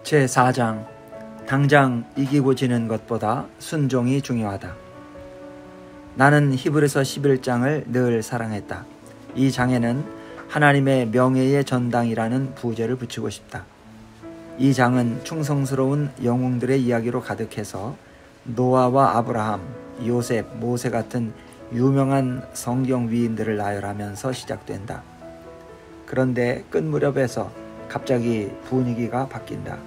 제4장 당장 이기고 지는 것보다 순종이 중요하다. 나는 히브리서 11장을 늘 사랑했다. 이 장에는 하나님의 명예의 전당이라는 부제를 붙이고 싶다. 이 장은 충성스러운 영웅들의 이야기로 가득해서 노아와 아브라함, 요셉, 모세 같은 유명한 성경 위인들을 나열하면서 시작된다. 그런데 끝 무렵에서 갑자기 분위기가 바뀐다.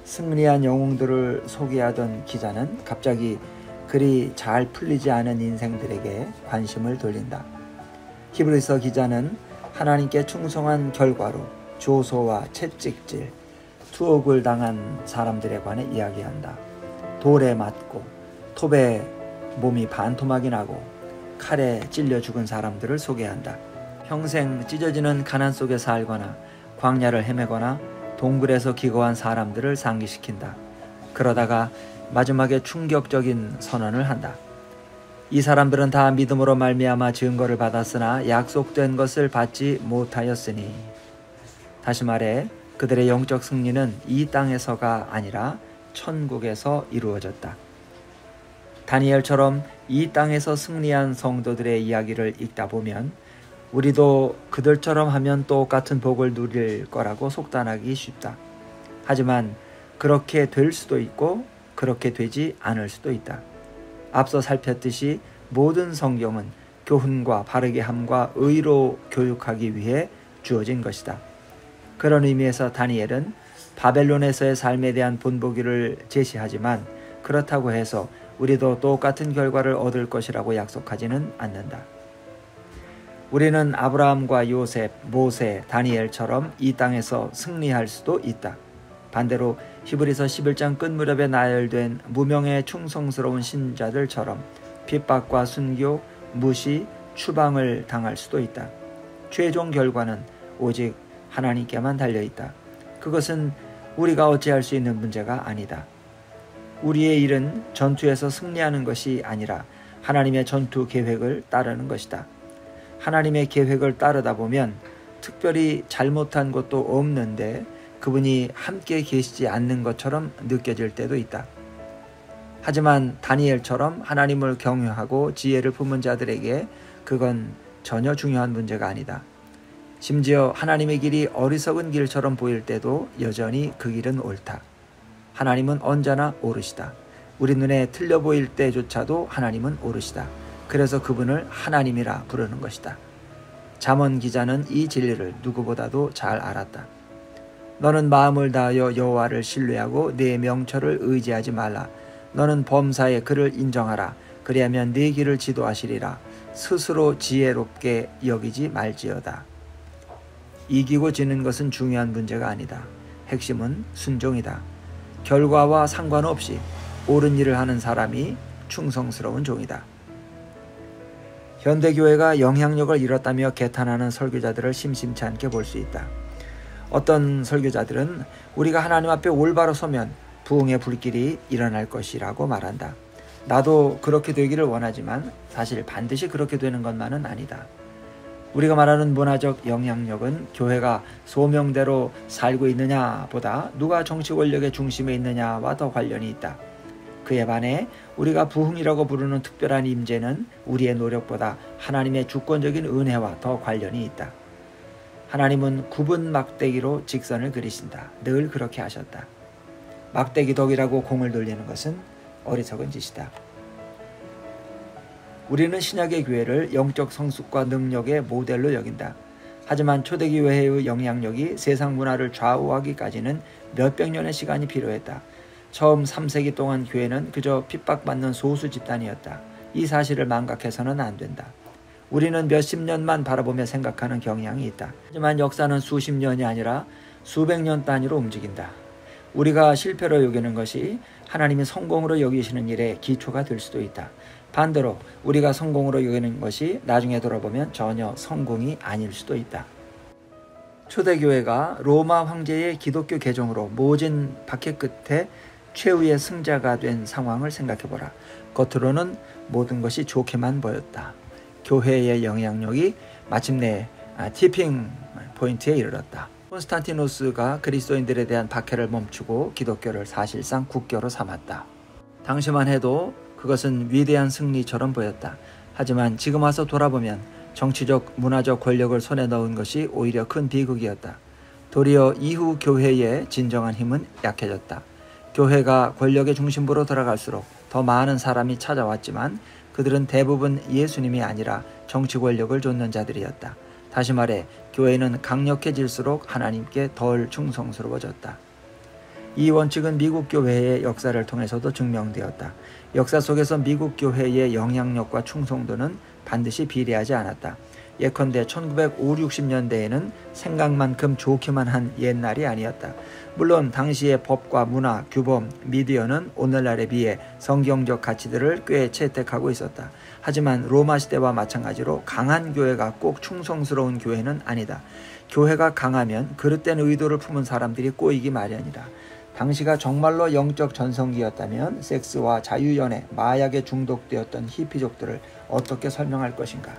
승리한 영웅들을 소개하던 기자는 갑자기 그리 잘 풀리지 않은 인생들에게 관심을 돌린다. 히브리서 기자는 하나님께 충성한 결과로 조소와 채찍질, 투옥을 당한 사람들에 관해 이야기한다. 돌에 맞고 톱에 몸이 반토막이 나고 칼에 찔려 죽은 사람들을 소개한다. 평생 찢어지는 가난 속에 살거나 광야를 헤매거나 동굴에서 기거한 사람들을 상기시킨다. 그러다가 마지막에 충격적인 선언을 한다. 이 사람들은 다 믿음으로 말미암아 증거를 받았으나 약속된 것을 받지 못하였으니, 다시 말해 그들의 영적 승리는 이 땅에서가 아니라 천국에서 이루어졌다. 다니엘처럼 이 땅에서 승리한 성도들의 이야기를 읽다 보면 우리도 그들처럼 하면 똑같은 복을 누릴 거라고 속단하기 쉽다. 하지만 그렇게 될 수도 있고 그렇게 되지 않을 수도 있다. 앞서 살폈듯이 모든 성경은 교훈과 바르게 함과 의로 교육하기 위해 주어진 것이다. 그런 의미에서 다니엘은 바벨론에서의 삶에 대한 본보기를 제시하지만 그렇다고 해서 우리도 똑같은 결과를 얻을 것이라고 약속하지는 않는다. 우리는 아브라함과 요셉, 모세, 다니엘처럼 이 땅에서 승리할 수도 있다. 반대로 히브리서 11장 끝 무렵에 나열된 무명의 충성스러운 신자들처럼 핍박과 순교, 무시, 추방을 당할 수도 있다. 최종 결과는 오직 하나님께만 달려있다. 그것은 우리가 어찌할 수 있는 문제가 아니다. 우리의 일은 전투에서 승리하는 것이 아니라 하나님의 전투 계획을 따르는 것이다. 하나님의 계획을 따르다 보면 특별히 잘못한 것도 없는데 그분이 함께 계시지 않는 것처럼 느껴질 때도 있다. 하지만 다니엘처럼 하나님을 경외하고 지혜를 품은 자들에게 그건 전혀 중요한 문제가 아니다. 심지어 하나님의 길이 어리석은 길처럼 보일 때도 여전히 그 길은 옳다. 하나님은 언제나 옳으시다. 우리 눈에 틀려 보일 때조차도 하나님은 옳으시다. 그래서 그분을 하나님이라 부르는 것이다. 잠언 기자는 이 진리를 누구보다도 잘 알았다. 너는 마음을 다하여 여호와를 신뢰하고 네 명철을 의지하지 말라. 너는 범사에 그를 인정하라. 그리하면 네 길을 지도하시리라. 스스로 지혜롭게 여기지 말지어다. 이기고 지는 것은 중요한 문제가 아니다. 핵심은 순종이다. 결과와 상관없이 옳은 일을 하는 사람이 충성스러운 종이다. 현대교회가 영향력을 잃었다며 개탄하는 설교자들을 심심치 않게 볼 수 있다. 어떤 설교자들은 우리가 하나님 앞에 올바로 서면 부흥의 불길이 일어날 것이라고 말한다. 나도 그렇게 되기를 원하지만 사실 반드시 그렇게 되는 것만은 아니다. 우리가 말하는 문화적 영향력은 교회가 소명대로 살고 있느냐 보다 누가 정치 권력의 중심에 있느냐와 더 관련이 있다. 그에 반해 우리가 부흥이라고 부르는 특별한 임재는 우리의 노력보다 하나님의 주권적인 은혜와 더 관련이 있다. 하나님은 굽은 막대기로 직선을 그리신다. 늘 그렇게 하셨다. 막대기 덕이라고 공을 돌리는 것은 어리석은 짓이다. 우리는 신약의 교회를 영적 성숙과 능력의 모델로 여긴다. 하지만 초대교회의 영향력이 세상 문화를 좌우하기까지는 몇백 년의 시간이 필요했다. 처음 3세기 동안 교회는 그저 핍박받는 소수 집단이었다. 이 사실을 망각해서는 안 된다. 우리는 몇십 년만 바라보며 생각하는 경향이 있다. 하지만 역사는 수십 년이 아니라 수백 년 단위로 움직인다. 우리가 실패로 여기는 것이 하나님이 성공으로 여기시는 일의 기초가 될 수도 있다. 반대로 우리가 성공으로 여기는 것이 나중에 돌아보면 전혀 성공이 아닐 수도 있다. 초대교회가 로마 황제의 기독교 개종으로 모진 박해 끝에 최후의 승자가 된 상황을 생각해보라. 겉으로는 모든 것이 좋게만 보였다. 교회의 영향력이 마침내 티핑 포인트에 이르렀다. 콘스탄티노스가 그리스도인들에 대한 박해를 멈추고 기독교를 사실상 국교로 삼았다. 당시만 해도 그것은 위대한 승리처럼 보였다. 하지만 지금 와서 돌아보면 정치적, 문화적 권력을 손에 넣은 것이 오히려 큰 비극이었다. 도리어 이후 교회의 진정한 힘은 약해졌다. 교회가 권력의 중심부로 들어갈수록 더 많은 사람이 찾아왔지만 그들은 대부분 예수님이 아니라 정치 권력을 좇는 자들이었다. 다시 말해 교회는 강력해질수록 하나님께 덜 충성스러워졌다. 이 원칙은 미국 교회의 역사를 통해서도 증명되었다. 역사 속에서 미국 교회의 영향력과 충성도는 반드시 비례하지 않았다. 예컨대 1950, 60년대에는 생각만큼 좋기만 한 옛날이 아니었다. 물론 당시의 법과 문화, 규범, 미디어는 오늘날에 비해 성경적 가치들을 꽤 채택하고 있었다. 하지만 로마 시대와 마찬가지로 강한 교회가 꼭 충성스러운 교회는 아니다. 교회가 강하면 그릇된 의도를 품은 사람들이 꼬이기 마련이다. 당시가 정말로 영적 전성기였다면 섹스와 자유연애, 마약에 중독되었던 히피족들을 어떻게 설명할 것인가?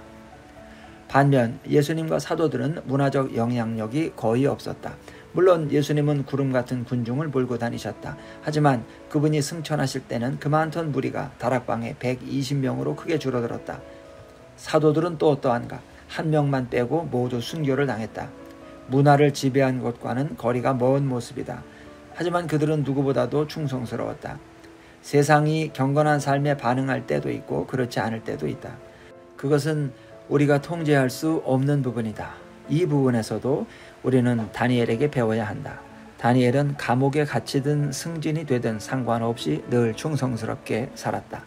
반면 예수님과 사도들은 문화적 영향력이 거의 없었다. 물론 예수님은 구름 같은 군중을 몰고 다니셨다. 하지만 그분이 승천하실 때는 그 많던 무리가 다락방에 120명으로 크게 줄어들었다. 사도들은 또 어떠한가? 한 명만 빼고 모두 순교를 당했다. 문화를 지배한 것과는 거리가 먼 모습이다. 하지만 그들은 누구보다도 충성스러웠다. 세상이 경건한 삶에 반응할 때도 있고 그렇지 않을 때도 있다. 그것은 우리가 통제할 수 없는 부분이다. 이 부분에서도 우리는 다니엘에게 배워야 한다. 다니엘은 감옥에 갇히든 승진이 되든 상관없이 늘 충성스럽게 살았다.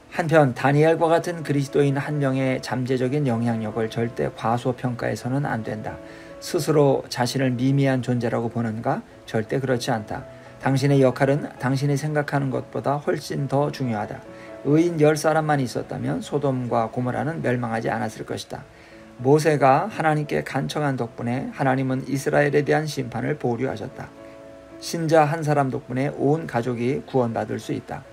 한편 다니엘과 같은 그리스도인 한 명의 잠재적인 영향력을 절대 과소평가해서는 안 된다. 스스로 자신을 미미한 존재라고 보는가? 절대 그렇지 않다. 당신의 역할은 당신이 생각하는 것보다 훨씬 더 중요하다. 의인 10사람만 있었다면 소돔과 고모라는 멸망하지 않았을 것이다. 모세가 하나님께 간청한 덕분에 하나님은 이스라엘에 대한 심판을 보류하셨다. 신자 한 사람 덕분에 온 가족이 구원받을 수 있다.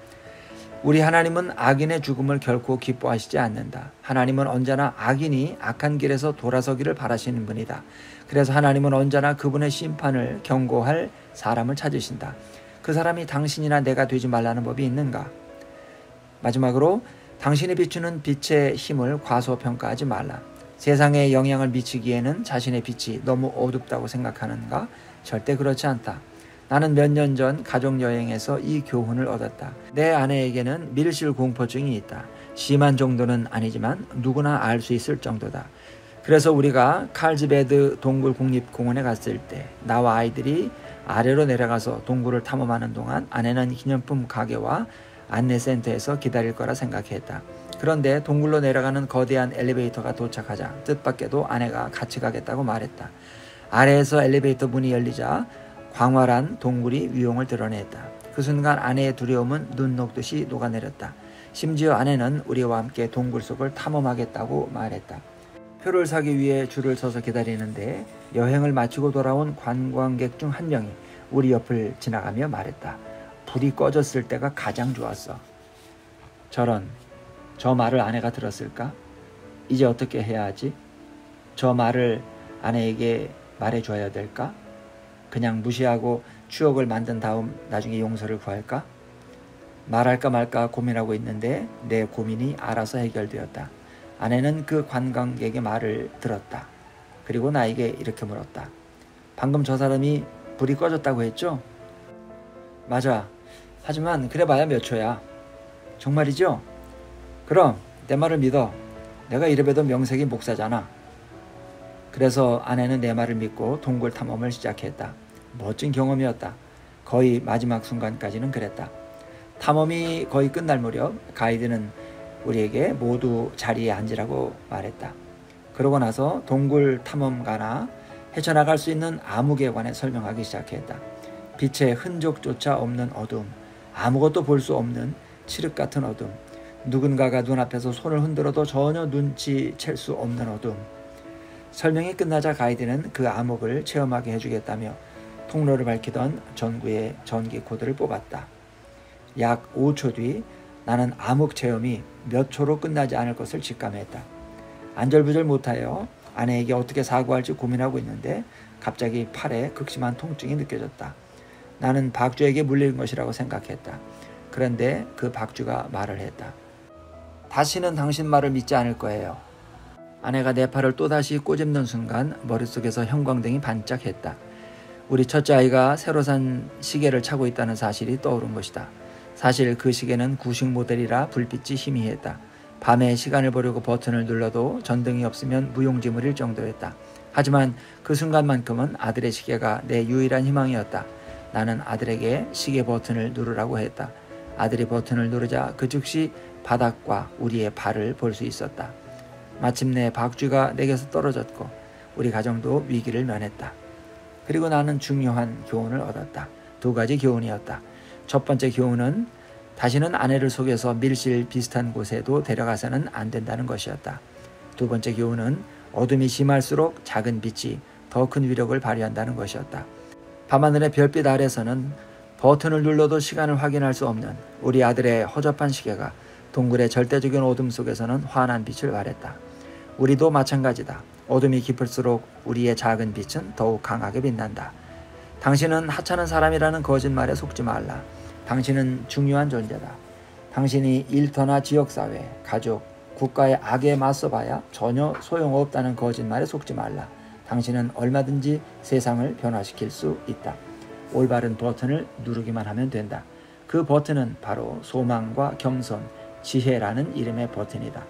우리 하나님은 악인의 죽음을 결코 기뻐하시지 않는다. 하나님은 언제나 악인이 악한 길에서 돌아서기를 바라시는 분이다. 그래서 하나님은 언제나 그분의 심판을 경고할 사람을 찾으신다. 그 사람이 당신이나 내가 되지 말라는 법이 있는가? 마지막으로 당신이 비추는 빛의 힘을 과소평가하지 말라. 세상에 영향을 미치기에는 자신의 빛이 너무 어둡다고 생각하는가? 절대 그렇지 않다. 나는 몇 년 전 가족여행에서 이 교훈을 얻었다. 내 아내에게는 밀실공포증이 있다. 심한 정도는 아니지만 누구나 알 수 있을 정도다. 그래서 우리가 칼즈베드 동굴국립공원에 갔을 때 나와 아이들이 아래로 내려가서 동굴을 탐험하는 동안 아내는 기념품 가게와 안내센터에서 기다릴 거라 생각했다. 그런데 동굴로 내려가는 거대한 엘리베이터가 도착하자 뜻밖에도 아내가 같이 가겠다고 말했다. 아래에서 엘리베이터 문이 열리자 광활한 동굴이 위용을 드러냈다. 그 순간 아내의 두려움은 눈 녹듯이 녹아내렸다. 심지어 아내는 우리와 함께 동굴 속을 탐험하겠다고 말했다. 표를 사기 위해 줄을 서서 기다리는데 여행을 마치고 돌아온 관광객 중 한 명이 우리 옆을 지나가며 말했다. 불이 꺼졌을 때가 가장 좋았어. 저 말을 아내가 들었을까? 이제 어떻게 해야 하지? 저 말을 아내에게 말해줘야 될까? 그냥 무시하고 추억을 만든 다음 나중에 용서를 구할까? 말할까 말까 고민하고 있는데 내 고민이 알아서 해결되었다. 아내는 그 관광객의 말을 들었다. 그리고 나에게 이렇게 물었다. 방금 저 사람이 불이 꺼졌다고 했죠? 맞아. 하지만 그래봐야 몇 초야. 정말이죠? 그럼 내 말을 믿어. 내가 이래봬도 명색이 목사잖아. 그래서 아내는 내 말을 믿고 동굴 탐험을 시작했다. 멋진 경험이었다. 거의 마지막 순간까지는 그랬다. 탐험이 거의 끝날 무렵 가이드는 우리에게 모두 자리에 앉으라고 말했다. 그러고 나서 동굴 탐험가나 헤쳐나갈 수 있는 암흑에 관해 설명하기 시작했다. 빛의 흔적조차 없는 어둠, 아무것도 볼 수 없는 칠흑 같은 어둠, 누군가가 눈앞에서 손을 흔들어도 전혀 눈치챌 수 없는 어둠. 설명이 끝나자 가이드는 그 암흑을 체험하게 해주겠다며 통로를 밝히던 전구의 전기 코드를 뽑았다. 약 5초 뒤 나는 암흑 체험이 몇 초로 끝나지 않을 것을 직감했다. 안절부절 못하여 아내에게 어떻게 사과할지 고민하고 있는데 갑자기 팔에 극심한 통증이 느껴졌다. 나는 박쥐에게 물린 것이라고 생각했다. 그런데 그 박쥐가 말을 했다. 다시는 당신 말을 믿지 않을 거예요. 아내가 내 팔을 또다시 꼬집는 순간 머릿속에서 형광등이 반짝했다. 우리 첫째 아이가 새로 산 시계를 차고 있다는 사실이 떠오른 것이다. 사실 그 시계는 구식 모델이라 불빛이 희미했다. 밤에 시간을 보려고 버튼을 눌러도 전등이 없으면 무용지물일 정도였다. 하지만 그 순간만큼은 아들의 시계가 내 유일한 희망이었다. 나는 아들에게 시계 버튼을 누르라고 했다. 아들이 버튼을 누르자 그 즉시 바닥과 우리의 발을 볼 수 있었다. 마침내 박쥐가 내게서 떨어졌고 우리 가정도 위기를 면했다. 그리고 나는 중요한 교훈을 얻었다. 2가지 교훈이었다. 첫 번째 교훈은 다시는 아내를 속여서 밀실 비슷한 곳에도 데려가서는 안 된다는 것이었다. 2번째 교훈은 어둠이 심할수록 작은 빛이 더 큰 위력을 발휘한다는 것이었다. 밤하늘의 별빛 아래서는 버튼을 눌러도 시간을 확인할 수 없는 우리 아들의 허접한 시계가 동굴의 절대적인 어둠 속에서는 환한 빛을 발했다. 우리도 마찬가지다. 어둠이 깊을수록 우리의 작은 빛은 더욱 강하게 빛난다. 당신은 하찮은 사람이라는 거짓말에 속지 말라. 당신은 중요한 존재다. 당신이 일터나 지역사회, 가족, 국가의 악에 맞서봐야 전혀 소용없다는 거짓말에 속지 말라. 당신은 얼마든지 세상을 변화시킬 수 있다. 올바른 버튼을 누르기만 하면 된다. 그 버튼은 바로 소망과 겸손, 지혜라는 이름의 버튼이다.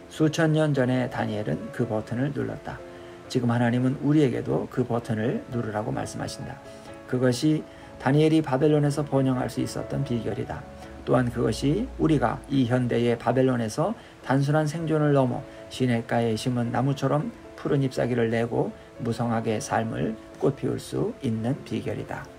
수천 년 전에 다니엘은 그 버튼을 눌렀다. 지금 하나님은 우리에게도 그 버튼을 누르라고 말씀하신다. 그것이 다니엘이 바벨론에서 번영할 수 있었던 비결이다. 또한 그것이 우리가 이 현대의 바벨론에서 단순한 생존을 넘어 시냇가에 심은 나무처럼 푸른 잎사귀를 내고 무성하게 삶을 꽃피울 수 있는 비결이다.